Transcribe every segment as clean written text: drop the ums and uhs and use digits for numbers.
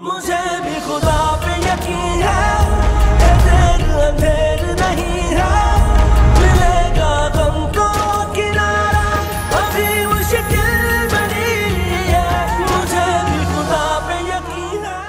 मुझे भी खुदा पे यकीन है, देर अंधेर नहीं है, मिलेगा गम को किनारा, अभी मुश्किल बनी है, मुझे भी खुदा पे यकीन है।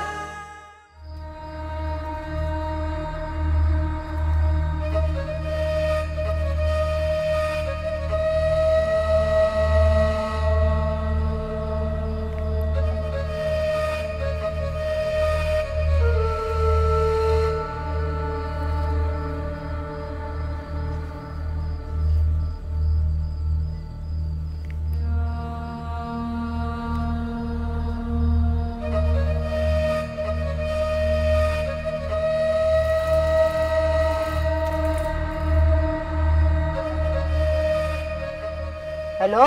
Hello,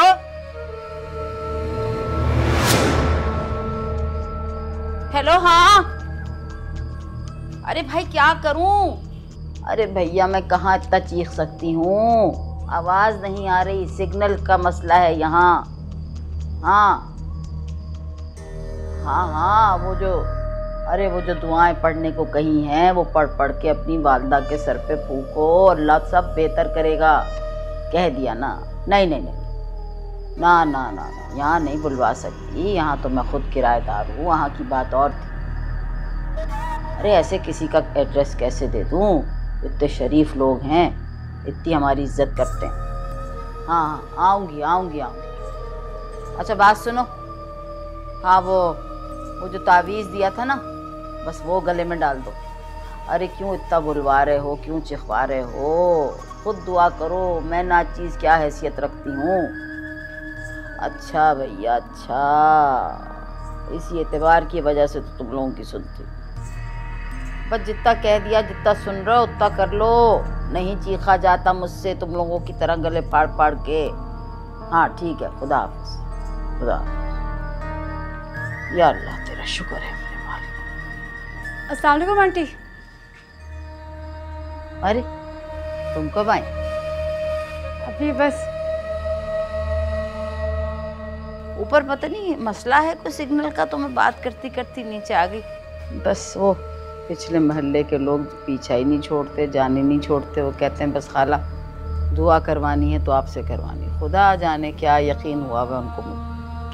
hello. हाँ, अरे भाई क्या करूं? अरे भैया मैं कहाँ इतना चीख सकती हूँ, आवाज नहीं आ रही, सिग्नल का मसला है यहाँ। हाँ हाँ हाँ, वो जो दुआएं पढ़ने को कही हैं वो पढ़ पढ़ के अपनी वालदा के सर पे फूको, अल्लाह सब बेहतर करेगा। कह दिया ना। नहीं नहीं नहीं, ना ना ना ना, यहाँ नहीं बुलवा सकती, यहाँ तो मैं खुद किराएदार हूँ, वहाँ की बात और थी। अरे ऐसे किसी का एड्रेस कैसे दे दूँ? इतने शरीफ लोग हैं, इतनी हमारी इज्जत करते हैं। हाँ हाँ, आऊँगी आऊँगी आऊँगी। अच्छा बात सुनो, हाँ वो जो तावीज़ दिया था ना, बस वो गले में डाल दो। अरे क्यों इतना बुलवा रहे हो, क्यों चिखवा रहे हो? खुद दुआ करो, मैं नाचीज़ क्या हैसियत रखती हूँ। अच्छा भैया अच्छा, इसी एतबार की वजह से तो तुम लोगों की सुनती। बस जितना कह दिया, जितना सुन रहे हो उतना कर लो, नहीं चीखा जाता मुझसे तुम लोगों की तरह गले फाड़ फाड़ के। हाँ ठीक है, खुदा हाफिज़, खुदा हाफिज़। या अल्लाह तेरा शुक्र है मेरे मालिक। अस्सलाम वालेकुम आंटी। अरे तुम कब आए? अभी बस ऊपर पता नहीं मसला है कोई सिग्नल का, तो मैं बात करती करती नीचे आ गई। बस वो पिछले मोहल्ले के लोग पीछा ही नहीं छोड़ते, जाने नहीं छोड़ते। वो कहते हैं बस खाला दुआ करवानी है तो आपसे करवानी। खुदा जाने क्या यकीन हुआ वह उनको।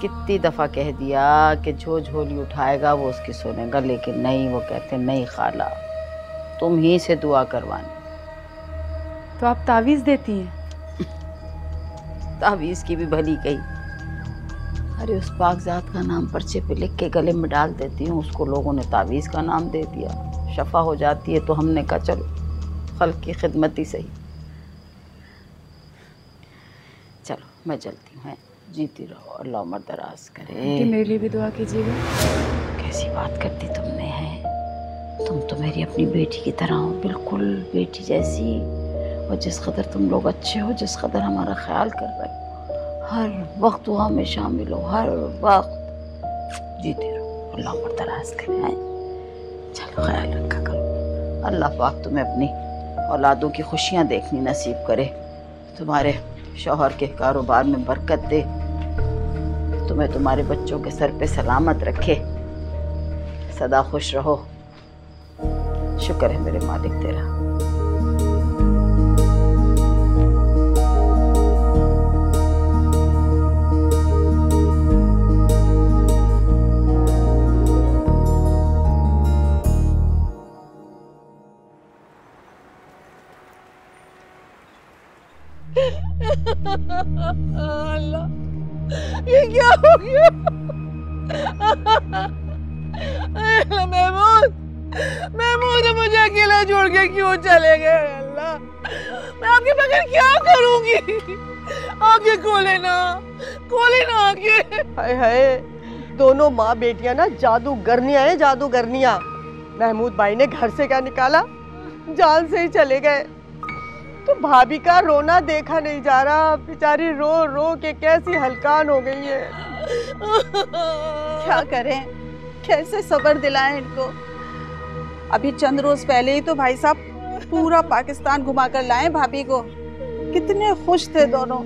कितनी दफ़ा कह दिया कि जो झोली उठाएगा वो उसकी सुनेगा, लेकिन नहीं, वो कहते नहीं खाला तुम ही से दुआ करवानी। तो आप तावीज़ देती हैं? तावीज़ की भी भली कही। अरे उस पाकज़ात का नाम पर्चे पे लिख के गले में डाल देती हूँ, उसको लोगों ने तावीज़ का नाम दे दिया, शफा हो जाती है। तो हमने कहा चलो खल्क की खिदमत ही सही। चलो मैं चलती हूँ, जीती रहो, अल्लाह उम्र दराज करे। कि मेरे लिए भी दुआ कीजिएगा। कैसी बात करती तुमने है, तुम तो मेरी अपनी बेटी की तरह हो, बिल्कुल बेटी जैसी। और जिस कदर तुम लोग अच्छे हो, जिस कदर हमारा ख्याल कर रहे हो, हर वक्त दुआ में शामिल हो, हर वक्त। जीते रहो, अल्लाह उम्र दराज करे। चलो ख्याल रखा करो, अल्लाह पाक तुम्हें अपनी औलादों की खुशियाँ देखनी नसीब करे, तुम्हारे शौहर के कारोबार में बरकत दे, तुम्हें तुम्हारे बच्चों के सर पे सलामत रखे, सदा खुश रहो। शुक्र है मेरे मालिक तेरा। अल्लाह, ये क्या हो गया? महमूद, महमूद मुझे अकेला छोड़ के क्यों चले गए? अल्लाह, मैं आपके बगैर क्या करूंगी? आंखें खोले ना आंखें। हाय हाय, दोनों माँ बेटियां ना जादूगरनियां हैं, जादूगरनियां। महमूद भाई ने घर से क्या निकाला, जान से ही चले गए। तो भाभी का रोना देखा नहीं जा रहा, बेचारी रो रो के कैसी हलकान हो गई है। क्या करें, कैसे सब्र दिलाएं इनको। अभी चंद रोज पहले ही तो भाई साहब पूरा पाकिस्तान घुमा कर लाए भाभी को, कितने खुश थे दोनों।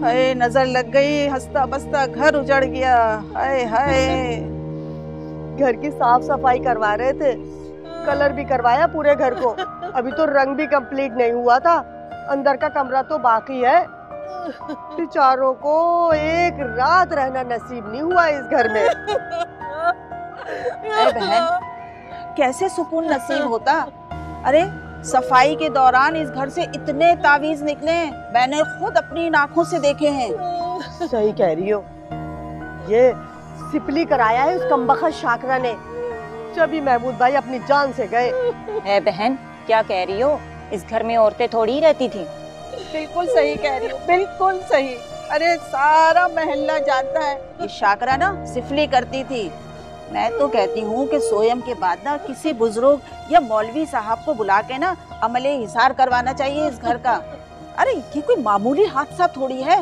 हाय, नजर लग गई, हंसता बसता घर उजड़ गया। हाय हाय, घर की साफ सफाई करवा रहे थे, कलर भी करवाया पूरे घर को। अभी तो रंग भी कंप्लीट नहीं हुआ था, अंदर का कमरा तो बाकी है। बेचारों को एक रात रहना नसीब नहीं हुआ इस घर में। अरे बहन, कैसे सुकून नसीब होता। अरे सफाई के दौरान इस घर से इतने तावीज निकले, मैंने खुद अपनी आंखों से देखे हैं। सही कह रही हो, ये सिपली कराया है उस कमबख्त शाकरा ने, जब ही महमूद भाई अपनी जान से गए। है बहन, क्या कह रही हो? इस घर में औरतें थोड़ी ही रहती थी। बिल्कुल सही कह रही हो, बिल्कुल सही। अरे सारा मोहल्ला जानता है ये शाकरा ना सिफली करती थी। मैं तो कहती हूँ कि सोयम के बाद ना किसी बुजुर्ग या मौलवी साहब को बुला के ना अमले हिसार करवाना चाहिए इस घर का। अरे ये कोई मामूली हादसा थोड़ी है।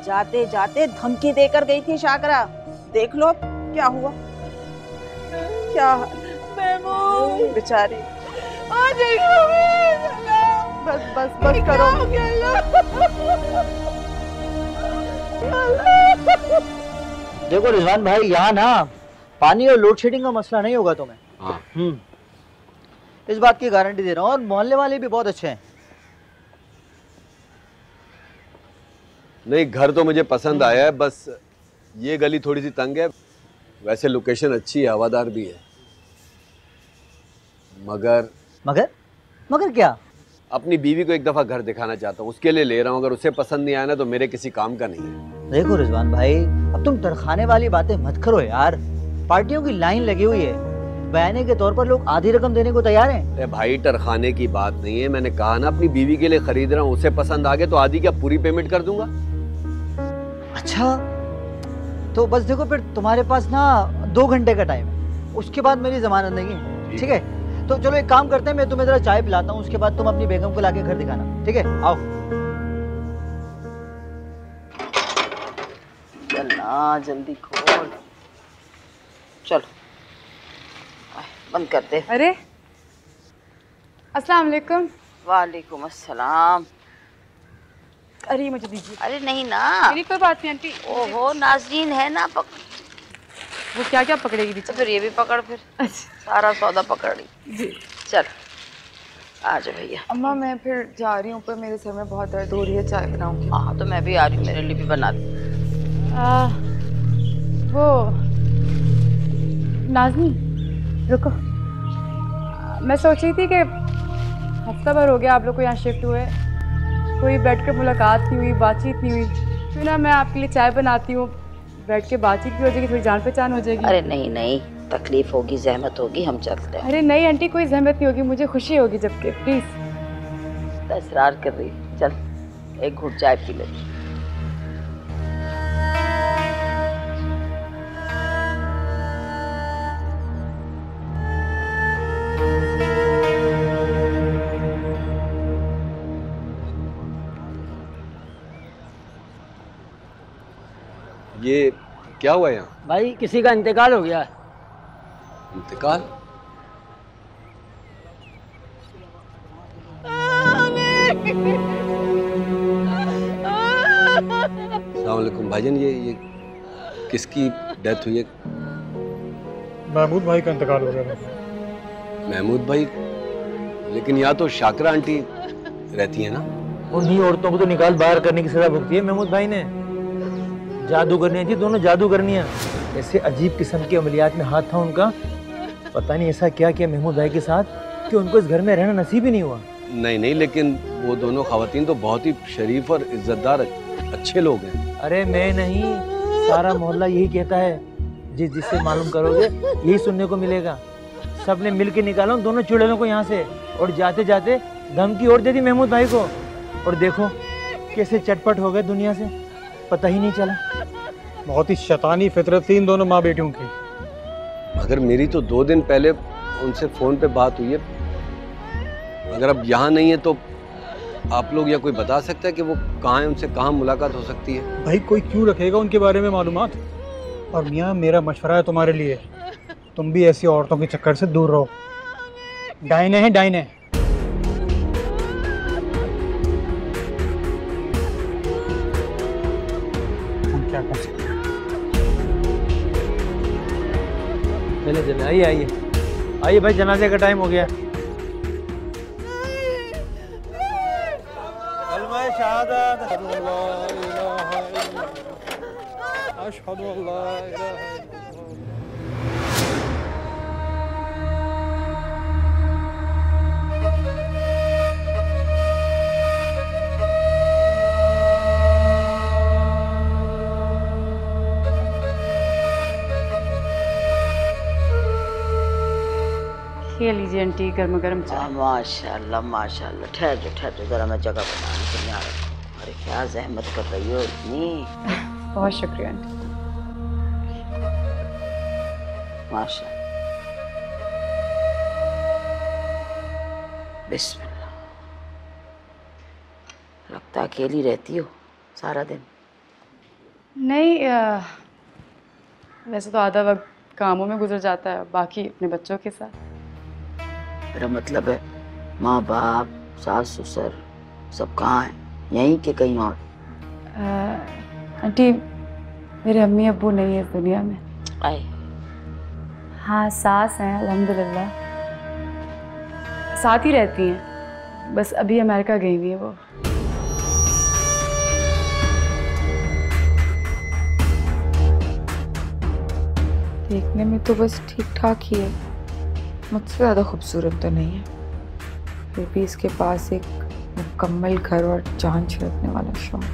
जाते जाते धमकी देकर गई थी शाकरा, देख लो क्या हुआ। क्या महमूद बेचारी। आ जाइए मम्मी। बस बस बस करो। देखो रिजवान भाई, यहाँ ना पानी और लोड शेडिंग का मसला नहीं होगा तुम्हें। हाँ। इस बात की गारंटी दे रहा हूँ, और मोहल्ले वाले भी बहुत अच्छे हैं। नहीं, घर तो मुझे पसंद आया है, बस ये गली थोड़ी सी तंग है। वैसे लोकेशन अच्छी है, हवादार भी है, मगर मगर मगर क्या? अपनी बीवी को एक दफा घर दिखाना चाहता हूँ, उसके लिए ले रहा हूँ। अगर उसे पसंद नहीं आया ना तो मेरे किसी काम का नहीं है। देखो रिजवान भाई, अब तुम तरखाने वाली बातें मत करो यार। पार्टियों की लाइन लगी हुई है, बयाने के तौर पर लोग आधी रकम देने को तैयार हैं। अरे भाई, टरखाने की बात नहीं है। मैंने कहा ना अपनी बीवी के लिए खरीद रहा हूँ, उसे पसंद आ गया तो आधी क्या पूरी पेमेंट कर दूंगा। अच्छा, तो बस देखो फिर तुम्हारे पास ना 2 घंटे का टाइम है, उसके बाद मेरी जमानत नहीं है, ठीक है? तो चलो एक काम करते हैं, मैं तुम्हें जरा चाय पिलाता हूँ, उसके बाद तुम अपनी बेगम को लाके घर दिखाना, ठीक है? आओ। चलना जल्दी खोल, चलो बंद कर दे। अरे अस्सलाम वालेकुम। वालेकुम अस्सलाम। अरे मुझे दीजिए। अरे नहीं ना, मेरी कोई बात नहीं आंटी। ओहो नाज़रीन है ना, वो क्या क्या पकड़ेगी दीजिए। फिर ये भी पकड़, फिर सारा सौदा पकड़ ली जी। चल आ जा भैया। अम्मा मैं फिर जा रही हूँ, पर मेरे सर में बहुत दर्द हो रही है, चाय बनाऊंगी। हाँ तो मैं भी आ रही हूँ, मेरे लिए भी बना दी। वो नाज़नी रुको, मैं सोच रही थी कि हफ्ता भर हो गया आप लोग को यहाँ शिफ्ट हुए, कोई बैठ कर मुलाकात नहीं हुई, बातचीत नहीं हुई, क्यों ना मैं आपके लिए चाय बनाती हूँ, बैठ के बातचीत भी हो जाएगी, थोड़ी जान पहचान हो जाएगी। अरे नहीं नहीं, तकलीफ होगी, जहमत होगी, हम चलते हैं। अरे नहीं आंटी, कोई जहमत नहीं होगी, मुझे खुशी होगी जबकि, प्लीज। इसरार कर रही, चल एक घूंट चाय पी ले। ये क्या हुआ यहाँ? भाई किसी का इंतकाल हो गया है। इंतकाल? अस्सलाम वालेकुम भाईजान, ये किसकी डेथ हुई है? महमूद भाई का इंतकाल हो गया। महमूद भाई? लेकिन यहाँ तो शाकरा आंटी रहती है ना? उन्हीं औरतों को तो निकाल बाहर करने की सजा भुगती है महमूद भाई ने। जादू करनी थी, दोनों जादू करनियाँ। ऐसे अजीब किस्म के अमलियात में हाथ था उनका, पता नहीं ऐसा क्या किया महमूद भाई के साथ कि उनको इस घर में रहना नसीब ही नहीं हुआ। नहीं नहीं, लेकिन वो दोनों खवातीन तो बहुत ही शरीफ और इज्जतदार अच्छे लोग हैं। अरे मैं नहीं, सारा मोहल्ला यही कहता है, जिससे मालूम करोगे यही सुनने को मिलेगा। सबने मिल के निकाला उन दोनों चुड़ैलों को यहाँ से, और जाते जाते धमकी और दे दी महमूद भाई को, और देखो कैसे चटपट हो गए दुनिया से, पता ही नहीं चला। बहुत ही शैतानी फितरत थी इन दोनों माँ बेटियों की। मगर मेरी तो 2 दिन पहले उनसे फ़ोन पे बात हुई है। अगर अब यहाँ नहीं है तो आप लोग या कोई बता सकता है कि वो कहाँ है, उनसे कहाँ मुलाकात हो सकती है? भाई कोई क्यों रखेगा उनके बारे में मालूमात? और मियाँ मेरा मशवरा है तुम्हारे लिए, तुम भी ऐसी औरतों के चक्कर से दूर रहो। डायने हैं डायने। हम क्या कर सकते हैं? आइए आइए आइए भाई, जनाजे का टाइम हो गया। कलमा शहादत, अशहदु अल्ला इलाहा इल्लल्लाह। ये लीजिए आंटी, गर्मा गर्म चाय। माशाल्लाह माशाल्लाह। ठहर जो जरा, मैं जगह बनाने के लिए आ रहा हूँ। अरे क्या जहमत कर रही हो इतनी। बहुत शुक्रिया आंटी। माशाल्लाह। बिस्मिल्लाह। लगता अकेली रहती हो सारा दिन। नहीं, वैसे तो आधा वक्त कामों में गुजर जाता है, बाकी अपने बच्चों के साथ। मेरा मतलब है माँ बाप सास ससुर सब कहाँ हैं? यहीं के कहीं और? आंटी, मेरे अम्मी अब्बू नहीं है इस दुनिया में। आए। हाँ, सास हैं अल्हम्दुलिल्लाह, साथ ही रहती हैं, बस अभी अमेरिका गई हुई है वो। देखने में तो बस ठीक ठाक ही है, मुझसे ज़्यादा खूबसूरत तो नहीं है, फिर भी इसके पास एक मुकम्मल घर और जान छिड़कने वाला शौक,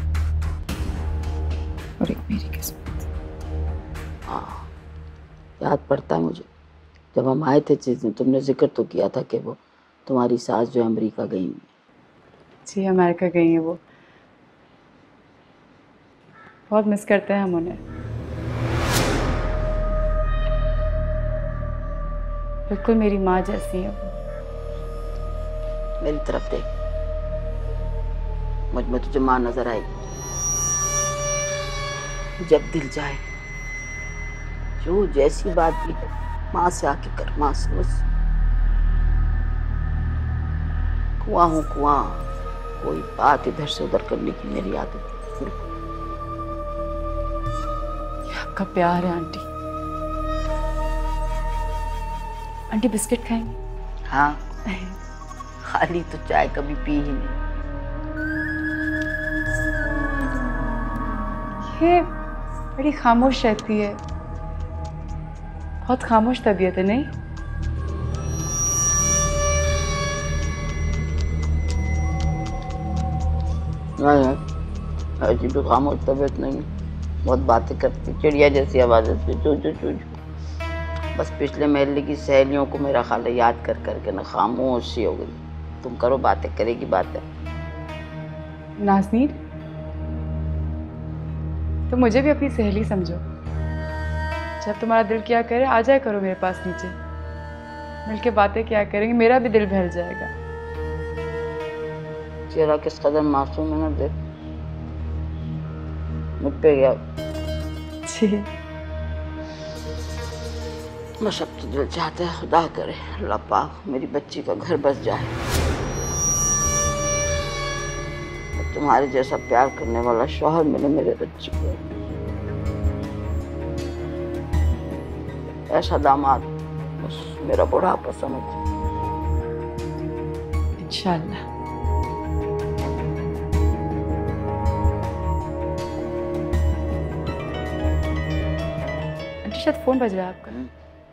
और एक मेरी किस्मत। हाँ, याद पड़ता है मुझे, जब हम आए थे जिस दिन तुमने जिक्र तो किया था कि वो तुम्हारी सास जो अमेरिका गई हुई है। जी, अमेरिका गई हैं वो। बहुत मिस करते हैं हम उन्हें। बिल्कुल मेरी माँ जैसी है वो। मेरी तरफ देख, मुझ में तुझे माँ नजर आई। जब दिल जाए, जो जैसी बात भी है, माँ से आके कर, माँ से बस। कुआं हूँ कुआं, कोई बात इधर से उधर करने की मेरी आदत है। आपका प्यार है आंटी। Aunty biscuit खाएंगी? हाँ, खाली तो चाय कभी पी ही नहीं। ये बड़ी खामोश रहती है, बहुत खामोश तबीयत है, नहीं? नहीं, ऐसी भी खामोश तबीयत नहीं है, बहुत बातें करती, चिड़िया जैसी आवाज़ है, चू चू चू। बस पिछले महल्ले की सहेलियों को मेरा ख्याल याद कर करके ना खामोश सी हो गई। तुम करो बातें, करेगी बातें। नाज़नीन, तो मुझे भी अपनी सहेली समझो। जब तुम्हारा दिल क्या करे आ जाए करो मेरे पास नीचे, मिलके बातें क्या करेंगे, मेरा भी दिल भर जाएगा। चेहरा किस कदर मासूम है ना, देख मुझ पे गया। जी, बस अब तो दिल चाहता है खुदा करे अल्लाह पाक मेरी बच्ची का घर बस जाए, तुम्हारे जैसा प्यार करने वाला शौहर मिले मेरे बच्ची को, ऐसा दामाद बस मेरा बुढ़ापा समझ। इंशाल्लाह। आंटी शायद फोन बज रहा है आपका।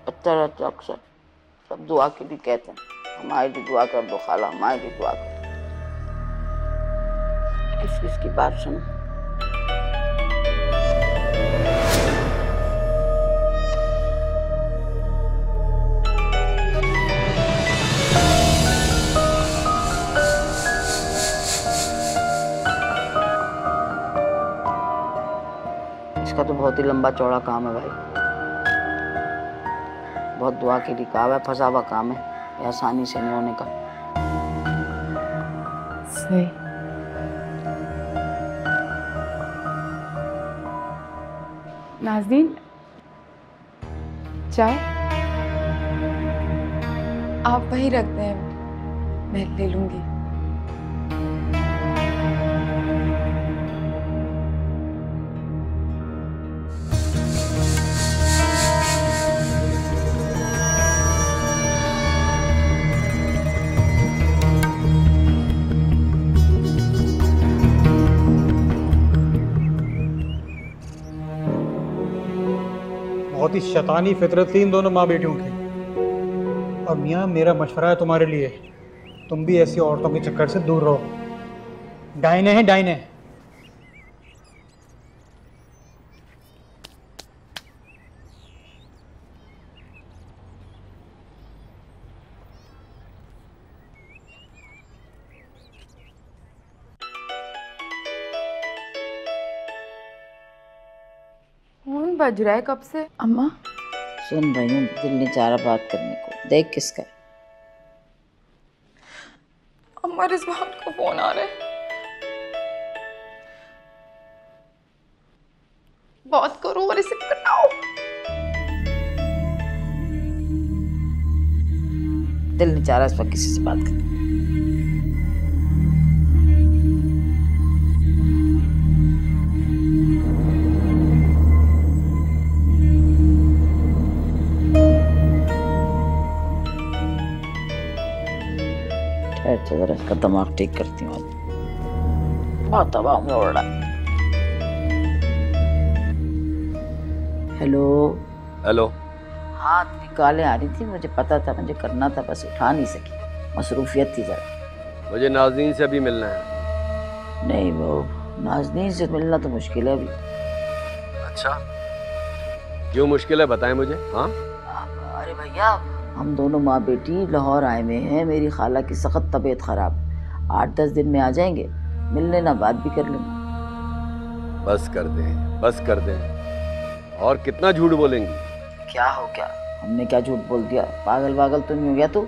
पता रहता अक्सर, सब दुआ के लिए कहते हैं, हमारी भी दुआ कर दो खाला, हमारी भी दुआ कर। किसकी बात सुनो। इसका तो बहुत ही लंबा चौड़ा काम है भाई, बहुत दुआ के लिए काम है, फंसा हुआ काम है, ये आसानी से नहीं होने का। सही। नाज़नीन, चाय आप वहीं रख दें, मैं ले लूंगी। बहुत ही शैतानी फितरत थी इन दोनों माँ बेटियों की। और मियाँ मेरा मशवरा है तुम्हारे लिए, तुम भी ऐसी औरतों के चक्कर से दूर रहो। डाइने हैं डाइने। फोन बज रहा है कब से? अम्मा सुन रही हूँ, दिल ने चाह रहा बात करने को। देख किसका है। अम्मा रिजवान को फोन आ रहा है। बात करो और रिसीव कराओ। दिल ने चाह रहा इस वक्त किसी से बात करने। अच्छा जरा इसका दिमाग ठीक करती हूँ। बहुत दबाव में उड़ रहा। Hello hello. हाँ तेरी कॉलें आ रही थी, मुझे पता था, मुझे करना था, बस उठा नहीं सकी, मसरूफियत थी जरा। मुझे नाज़नीन से अभी मिलना है। नहीं वो नाज़नीन से मिलना तो मुश्किल है अभी। अच्छा क्यों मुश्किल है, बताएं मुझे। हाँ अरे भैया हम दोनों माँ बेटी लाहौर आए हुए हैं, मेरी खाला की सख्त तबीयत खराब, 8-10 दिन में आ जाएंगे, मिल लेना, बात भी कर लेना। बस कर दें, बस कर दें। और कितना झूठ बोलेंगी? क्या हो गया, हमने क्या झूठ बोल दिया? पागल पागल तो नहीं हो गया तू?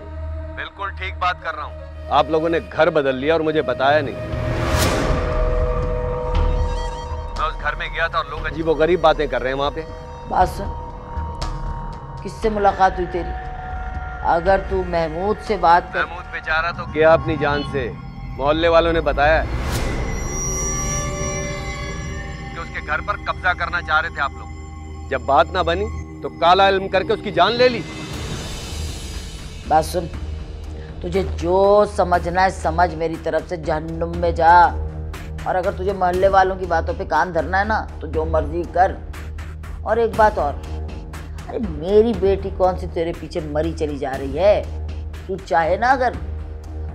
बिल्कुल ठीक बात कर रहा हूँ। आप लोगों ने घर बदल लिया और मुझे बताया नहीं। मैं उस घर में गया था और लोग अजीबोगरीब बातें कर रहे हैं वहाँ पे। बात सुन, किससे मुलाकात हुई तेरी? अगर तू महमूद से बात कर। महमूद बेचारा तो गया अपनी जान से, मोहल्ले वालों ने बताया कि उसके घर पर कब्जा करना चाह रहे थे आप लोग। जब बात ना बनी तो काला इल्म करके उसकी जान ले ली। बात सुन, तुझे जो समझना है समझ, मेरी तरफ से जहन्नुम में जा। और अगर तुझे मोहल्ले वालों की बातों पे कान धरना है ना तो जो मर्जी कर। और एक बात और, अरे मेरी बेटी कौन सी तेरे पीछे मरी चली जा रही है? तू चाहे ना अगर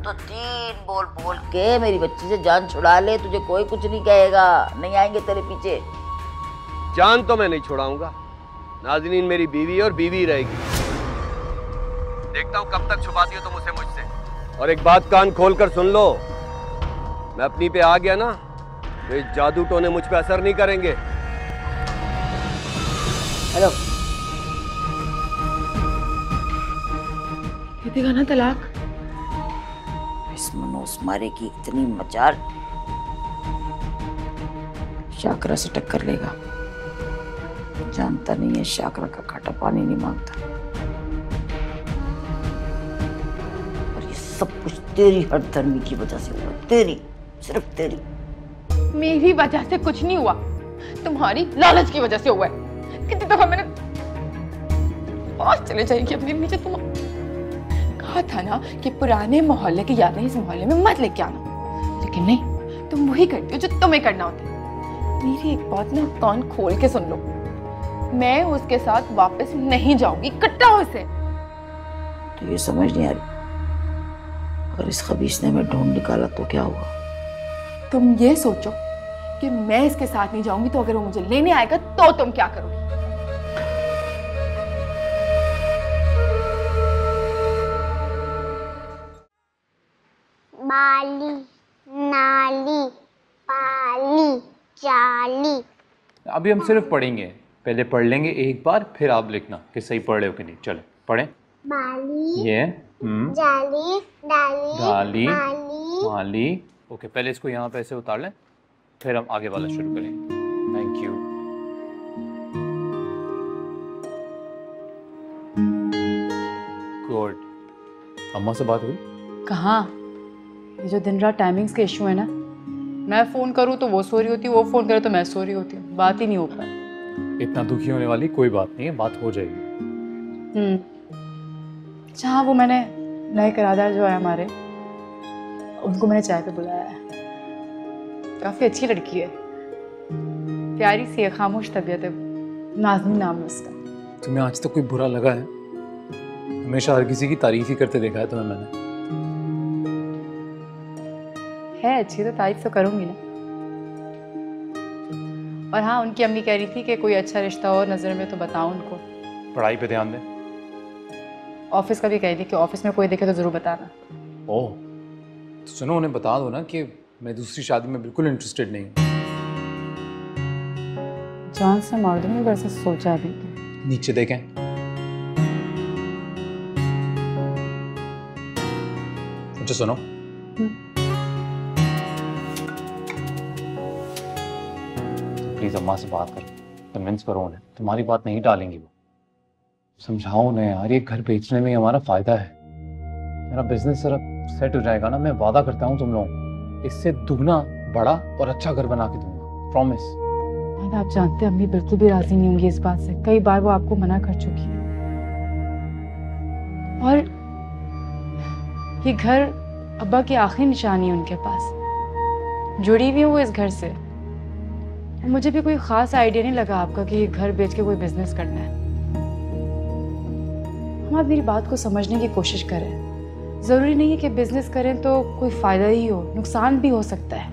तो 3 बोल बोल के मेरी बच्ची से जान छुड़ा ले, तुझे कोई कुछ नहीं कहेगा, नहीं आएंगे तेरे पीछे। जान तो मैं नहीं छुड़ाऊंगा, नाज़नीन मेरी बीवी और बीवी रहेगी। देखता हूँ कब तक छुपाती हो तुम उसे मुझसे। और एक बात कान खोल कर सुन लो, मैं अपनी पे आ गया ना तो ये जादू टोने मुझ पे असर नहीं करेंगे। हेलो, ये देगा ना तलाक? इस मनोस मारे की इतनी मचार, शाकरा से टक्कर लेगा। जानता नहीं है शाकरा का काटा पानी नहीं मांगता। और ये सब कुछ तेरी हठधर्मी की वजह से हुआ, तेरी, सिर्फ तेरी। मेरी वजह से कुछ नहीं हुआ, तुम्हारी लालच की वजह से हुआ है। कितनी दफा मैंने पास चले जाएगी अपने नीचे। तुम कहा था ना कि पुराने मोहल्ले की यादें इस मोहल्ले में मत लेके आना, लेकिन नहीं, तुम वही करती हो जो तुम्हें करना होता है। मेरी एक बात ना कान खोल के सुन लो, मैं उसके साथ वापस नहीं जाऊंगी, कट्टा उसे। तो ये समझ नहीं आ रही, अगर इस खबीस ने मैं ढूंढ निकाला तो क्या हुआ? तुम ये सोचो कि मैं इसके साथ नहीं जाऊंगी तो अगर वो मुझे लेने आएगा तो तुम क्या करोगी? बाली, नाली, पाली, चाली। अभी हम सिर्फ पढ़ेंगे, पहले पढ़ लेंगे एक बार, फिर आप लिखना कि सही पढ़ रहे हो कि नहीं। चले पढ़ें। बाली, ये जाली, डाली, डाली, माली। माली। ओके, पहले इसको यहाँ पे ऐसे उतार लें, फिर हम आगे वाला शुरू करेंगे। Thank you. गुड। अम्मा से बात हुई? कहाँ, ये जो दिन रात टाइमिंग्स के इशू है ना, मैं फ़ोन करूँ तो वो सो रही होती है, वो फ़ोन करे तो मैं सो रही होती हूँ, बात ही नहीं हो पाई। इतना दुखी होने वाली कोई बात नहीं है, बात हो जाएगी। अच्छा, वो मैंने नए किराएदार जो है हमारे, उनको मैंने चाय पे बुलाया है। काफ़ी अच्छी लड़की है, प्यारी सी है, खामोश तबीयत है, नाज़नीन नाम है उसका। तुम्हें आज तक कोई बुरा लगा है? हमेशा हर किसी की तारीफ ही करते देखा है तुम्हें मैंने। है अच्छी तो तारीफ तो करूंगी ना। और हाँ, उनकी अम्मी कह रही थी कि कोई अच्छा रिश्ता हो नज़र में तो बताओ उनको। पढ़ाई पे ध्यान दें। ऑफिस का भी कह रही कि ऑफिस में कोई देखे तो ज़रूर बताना। ओह, तो सुनो, उन्हें बता दो ना कि मैं दूसरी शादी में बिल्कुल इंटरेस्टेड नहीं हूँ। जान से मार दूंगी वैसे सोचा भी। नीचे देखें। मुझे सुनो, प्लीज अम्मा से बात करो, कन्विंस करो उन्हें। तुम्हारी बात नहीं टालेंगी वो। समझाओ उन्हें यार, ये घर बेचने में हमारा फायदा है। मेरा बिजनेस जरा सेट हो जाएगा ना, मैं वादा करता हूँ तुम लोगों को, इससे दुगना बड़ा और अच्छा घर बना के दूंगा, प्रॉमिस। आप जानते हैं अम्मी बिल्कुल भी राजी नहीं होंगी इस बात से। कई बार वो आपको मना कर चुकी है। और ये घर अब्बा की आखिरी निशानी है उनके पास। जुड़ी हुई हूँ वो इस घर से। मुझे भी कोई ख़ास आइडिया नहीं लगा आपका कि ये घर बेच के कोई बिजनेस करना है। हम आप मेरी बात को समझने की कोशिश करें। ज़रूरी नहीं है कि बिजनेस करें तो कोई फ़ायदा ही हो, नुकसान भी हो सकता है।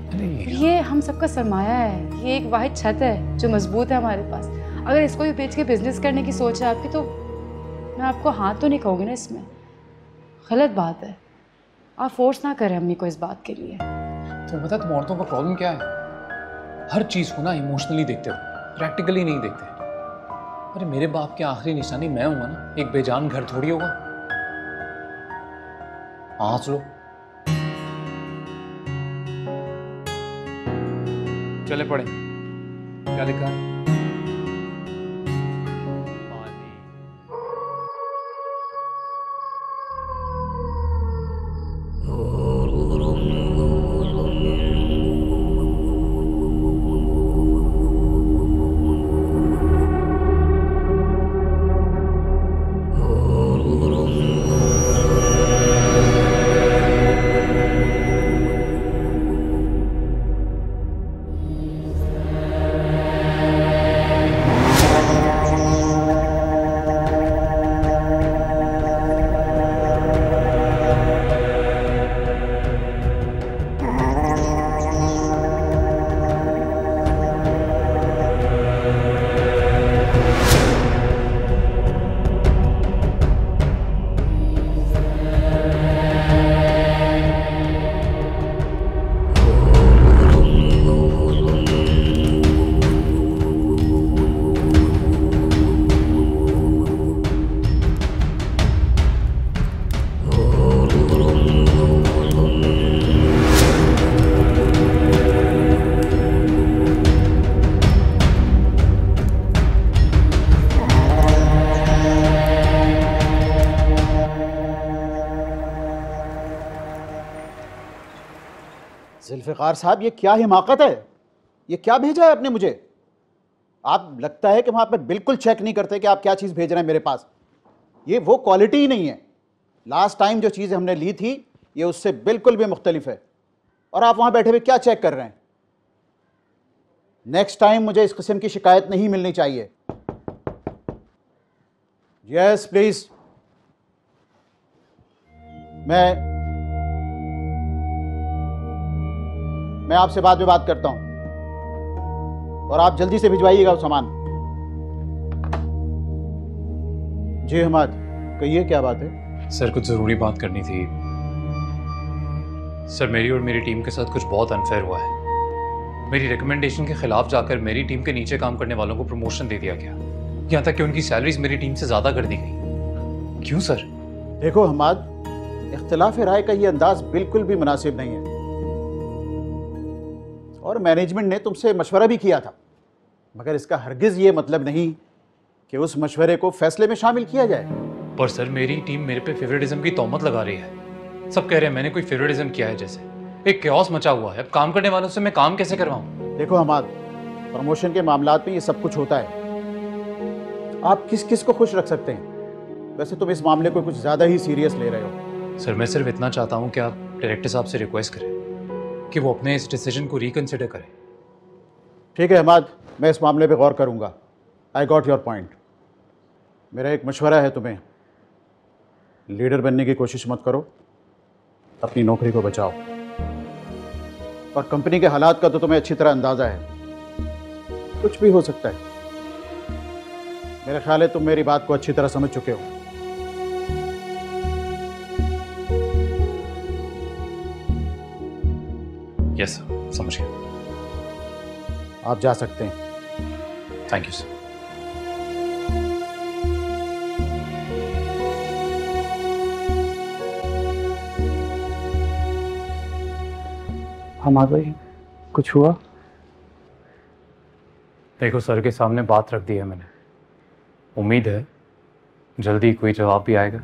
ये हम सबका सरमाया है, ये एक वाहिद छत है जो मजबूत है हमारे पास। अगर इसको भी बेच के बिजनेस करने की सोच है आपकी तो मैं आपको हाँ तो नहीं कहूँगी ना, इसमें गलत बात है। आप फोर्स ना करें अम्मी को इस बात के लिए। तुम्हें पता है तुम औरतों का प्रॉब्लम क्या है? हर चीज़ को ना इमोशनली देखते हो, प्रैक्टिकली नहीं देखते। अरे मेरे बाप की आखिरी निशानी मैं हूँगा ना, एक बेजान घर थोड़ी होगा। हंस लो। चले पड़े, क्या लिखा है? ज़ुल्फ़िकार साहब, ये क्या हिमाकत है? ये क्या भेजा है आपने मुझे? आप लगता है कि वहाँ पर बिल्कुल चेक नहीं करते कि आप क्या चीज़ भेज रहे हैं मेरे पास। ये वो क्वालिटी ही नहीं है। लास्ट टाइम जो चीज़ हमने ली थी ये उससे बिल्कुल भी मुख्तलिफ है। और आप वहाँ बैठे हुए क्या चेक कर रहे हैं? नेक्स्ट टाइम मुझे इस किस्म की शिकायत नहीं मिलनी चाहिए। Yes please. मैं आपसे बाद में बात करता हूं और आप जल्दी से भिजवाइएगा वो सामान। जी हमाद, कहिए क्या बात है? सर कुछ ज़रूरी बात करनी थी। सर मेरी और मेरी टीम के साथ कुछ बहुत अनफेयर हुआ है। मेरी रिकमेंडेशन के खिलाफ जाकर मेरी टीम के नीचे काम करने वालों को प्रमोशन दे दिया गया, यहाँ तक कि उनकी सैलरीज मेरी टीम से ज़्यादा कर दी गई। क्यों सर? देखो हमाद, इख्तिलाफ राय का ये अंदाज बिल्कुल भी मुनासिब नहीं है और मैनेजमेंट ने तुमसे मशवरा भी किया था, मगर इसका हरगिज़ ये मतलब नहीं कि उस मशवरे को फैसले में शामिल किया जाए। पर सर मेरी टीम मेरे पे फेवरेटिज्म की तोहमत लगा रही है। सब कह रहे हैं मैंने कोई फेवरेटिज्म किया है, जैसे एक कैओस मचा हुआ है। अब काम करने वालों से मैं काम कैसे करवाऊं? देखो हमाद, प्रमोशन के मामलात में ये सब कुछ होता है। आप किस किस को खुश रख सकते हैं? वैसे तुम इस मामले को कुछ ज़्यादा ही सीरियस ले रहे हो। सर मैं सिर्फ इतना चाहता हूँ कि आप डायरेक्टर साहब से रिक्वेस्ट करें कि वो अपने इस डिसीजन को रिकन्सिडर करें। ठीक है हमाद, मैं इस मामले पे गौर करूँगा। I got your point. मेरा एक मशवरा है तुम्हें, लीडर बनने की कोशिश मत करो, अपनी नौकरी को बचाओ। और कंपनी के हालात का तो तुम्हें अच्छी तरह अंदाजा है, कुछ भी हो सकता है। मेरा ख्याल है तुम मेरी बात को अच्छी तरह समझ चुके हो। यस सर, समझ गया। आप जा सकते हैं। Thank you sir. हमारा भाई कुछ हुआ? देखो सर के सामने बात रख दी है मैंने, उम्मीद है जल्दी कोई जवाब भी आएगा।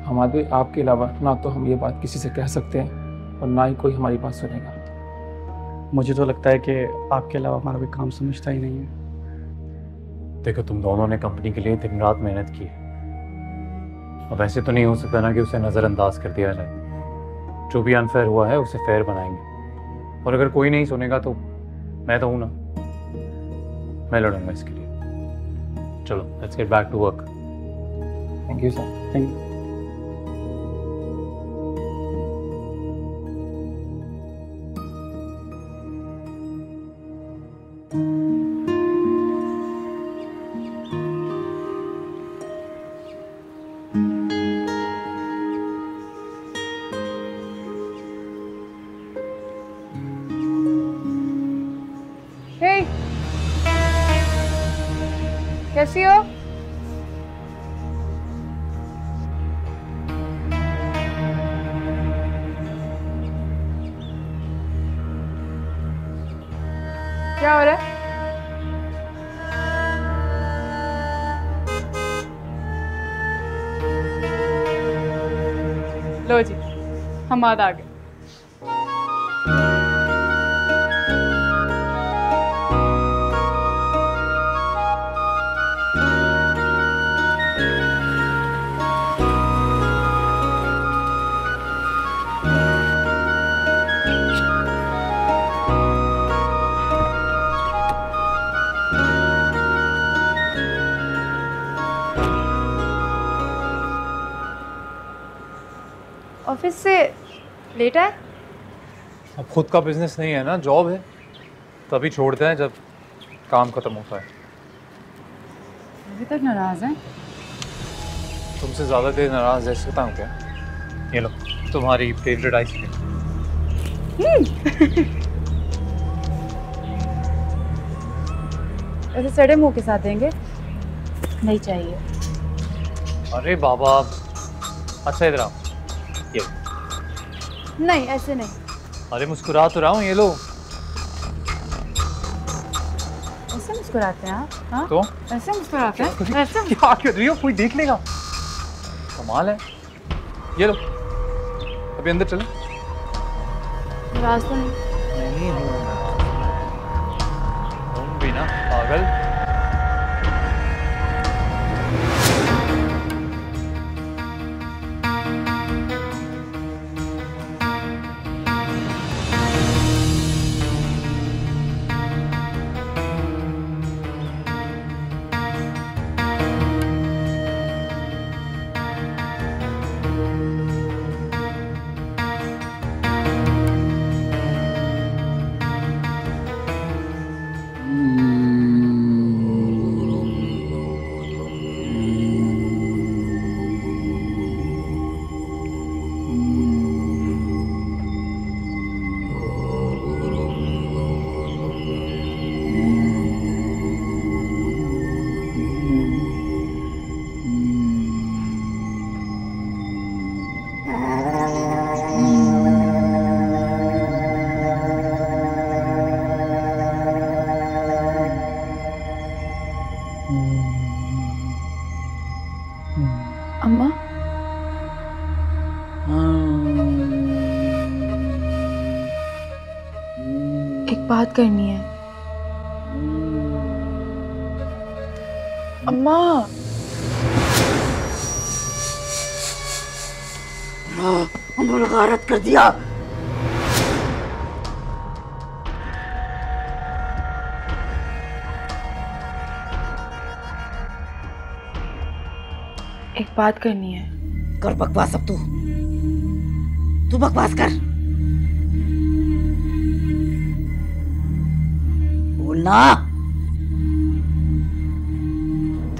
हमारे भाई आपके अलावा ना तो हम ये बात किसी से कह सकते हैं और ना ही कोई हमारी बात सुनेगा। मुझे तो लगता है कि आपके अलावा हमारा कोई काम समझता ही नहीं है। देखो तुम दोनों ने कंपनी के लिए दिन रात मेहनत की है, अब ऐसे तो नहीं हो सकता ना कि उसे नज़रअंदाज कर दिया जाए। जो भी अनफेयर हुआ है उसे फेयर बनाएंगे, और अगर कोई नहीं सुनेगा तो मैं तो हूं ना, मैं लड़ूंगा इसके लिए। चलो let's get back to work. Thank you sir, thank you. Hey, कैसी हो? क्या हो रहा है? लो जी, हम आ गए। ऑफिस से लेट आए? अब खुद का बिजनेस नहीं है ना, जॉब है, तभी छोड़ते हैं जब काम खत्म होता है। अभी तक नाराज हैं? तुमसे ज़्यादा देर नाराज रह सकता हूँ क्या? ये लो तुम्हारी फेवरेट आइसक्रीम। ऐसे सड़े मुंह के साथ देंगे? नहीं चाहिए। अरे बाबा, अच्छा इधर आओ, ये लो। नहीं, ऐसे नहीं। अरे मुस्कुरा तो रहा हूँ, ये लो। ऐसे मुस्कुराते हैं आप? हाँ? तो ऐसे मुस्कुराते हैं? ऐसे? क्या कर रही हो? कोई देख लेगा। कमाल है। ये लो, अभी अंदर चलो। नाराज तो नहीं? नहीं हूँ, तुम भी ना पागल। अम्मा? एक बात करनी है। अम्मा। हमने गारत कर दिया। एक बात करनी है। कर बकवास अब तू बकवास कर। बोलना।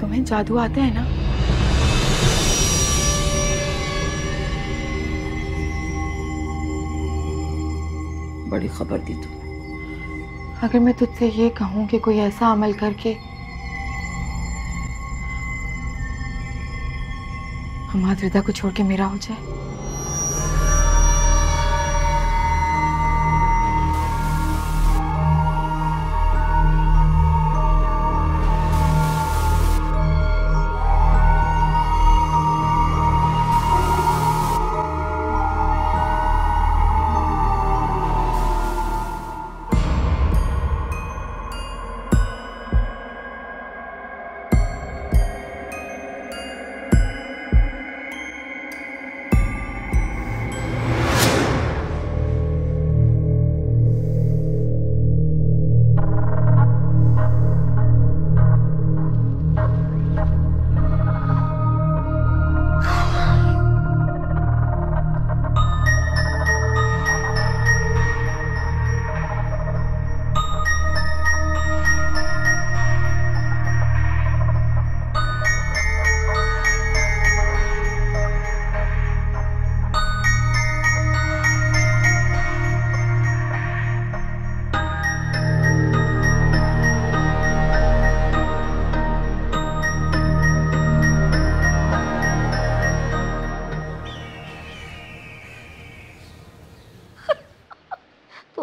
तुम्हें जादू आता है ना? बड़ी खबर दी तुम। अगर मैं तुझसे ये कहूं कि कोई ऐसा अमल करके हमाद रिदा को छोड़ के मेरा हो जाए,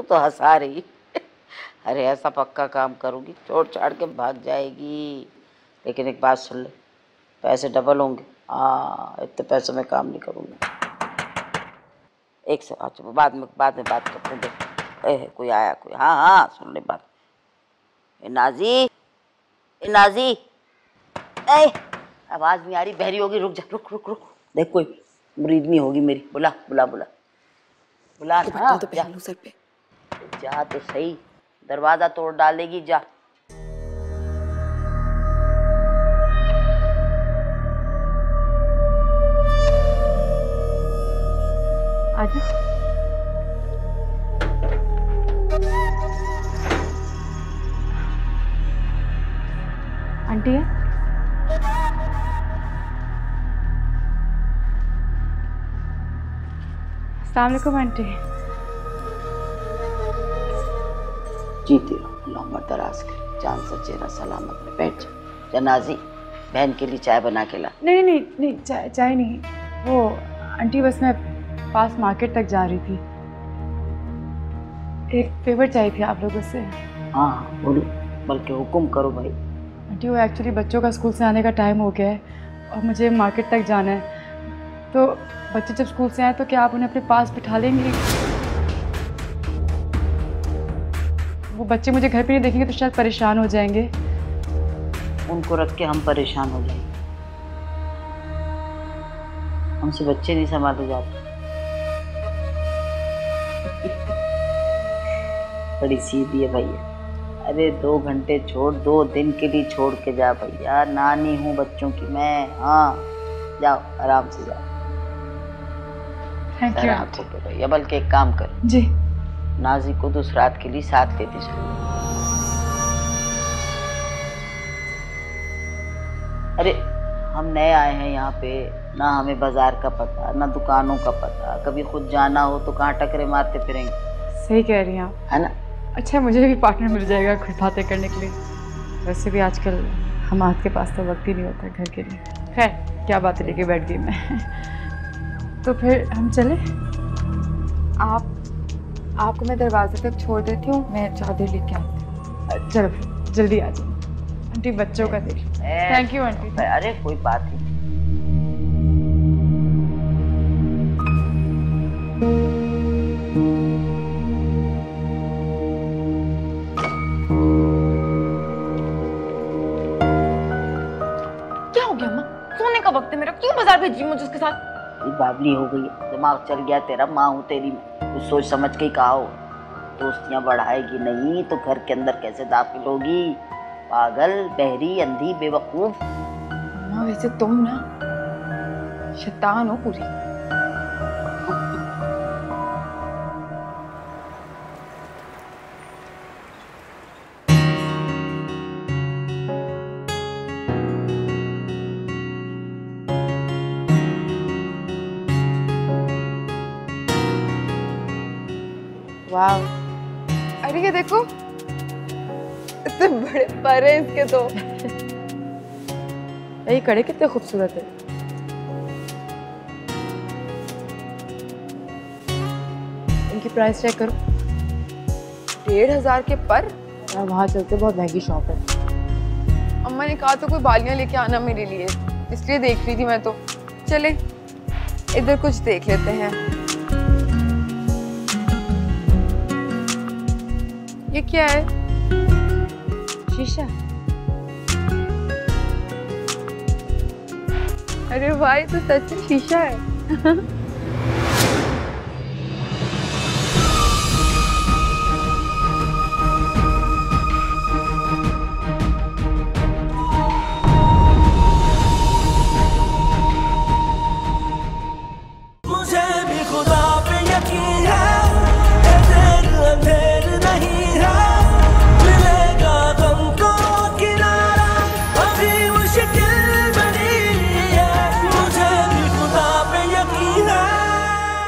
तो हंसा रही। अरे ऐसा पक्का काम करूंगी, छोड़ छाड़ के भाग जाएगी। लेकिन एक बात सुन ले, पैसे डबल होंगे। हाँ, इतने पैसों में काम नहीं करूंगी। एक से अच्छा बाद में बात करते हैं। देख कोई आया कोई। हाँ सुन ले बात। नाजी आवाज नहीं आ रही, बहरी होगी। रुक जा, रुक। देख कोई मुरीदनी होगी मेरी। बुला ना। तो पहलू सर पे जा तो सही, दरवाजा तोड़ डालेगी। जा आजा। आंटी है? अस्सलाम वालेकुम आंटी। जीते रहो, लंबा दराज कर, जान सा चेहरा सलामत में। बैठ जा। जनाजी बहन के लिए चाय बना के ला। नहीं चाय नहीं। वो आंटी बस मैं पास मार्केट तक जा रही थी, एक फेवर चाहिए थी आप लोगों से। हाँ बोलो, बल्कि हुक्म करो भाई। आंटी वो एक्चुअली बच्चों का स्कूल से आने का टाइम हो गया है और मुझे मार्केट तक जाना है। तो बच्चे जब स्कूल से आए तो क्या आप उन्हें अपने पास बिठा लेंगी? वो बच्चे मुझे घर पे नहीं देखेंगे तो शायद परेशान हो जाएंगे। उनको रख के हम परेशान हो जाएंगे? हमसे बच्चे नहीं संभाले जाते। बड़ी सीधी है भैया। अरे 2 घंटे छोड़, 2 दिन के लिए छोड़ के जा भैया। नानी हूँ बच्चों की मैं। हाँ जाओ, आराम से जाओ। थैंक यू भैया। बल्कि एक काम कर जी, नाजी को तो उस रात के लिए साथ लेते चलो। अरे हम नए आए हैं यहाँ पे, ना हमें बाजार का पता, ना दुकानों का पता। कभी खुद जाना हो तो कहाँ टकरे मारते फिरेंगे। सही कह रही हैं आप, है ना? अच्छा मुझे भी पार्टनर मिल जाएगा खुद बातें करने के लिए। वैसे भी आजकल हमारे के पास तो वक्त ही नहीं होता घर के लिए। खैर क्या बातें लेके बैठ गई मैं। तो फिर हम चले? आपको मैं दरवाजे तक छोड़ देती हूँ, मैं चादर लेके आती हूँ। चलो फिर जल्दी आ जाओ। आंटी बच्चों का देख। Thank you aunty. अरे कोई बात नहीं। क्या हो गया अम्मा? सोने का वक्त है मेरा, क्यों बाजार भेजी मुझे उसके साथ? बावली हो गई, दिमाग चल गया तेरा। माँ हूँ तेरी, कुछ सोच समझ के ही कहा हो। दोस्तियां बढ़ाएगी नहीं तो घर के अंदर कैसे दाखिल होगी? पागल, बहरी, अंधी, बेवकूफ। अम्मा वैसे तुम ना शैतान हो पूरी। वाह, अरे ये देखो, इतने बड़े पर हैं इसके तो। ये कड़े कितने खूबसूरत है। इनकी प्राइस चेक करो। 1,500 के पर। वहाँ चलते, बहुत महंगी शॉप है। अम्मा ने कहा तो कोई बालियां लेके आना मेरे लिए, इसलिए देख रही थी मैं तो। चले इधर कुछ देख लेते हैं। ये क्या है? शीशा। अरे भाई, तो सच में शीशा है।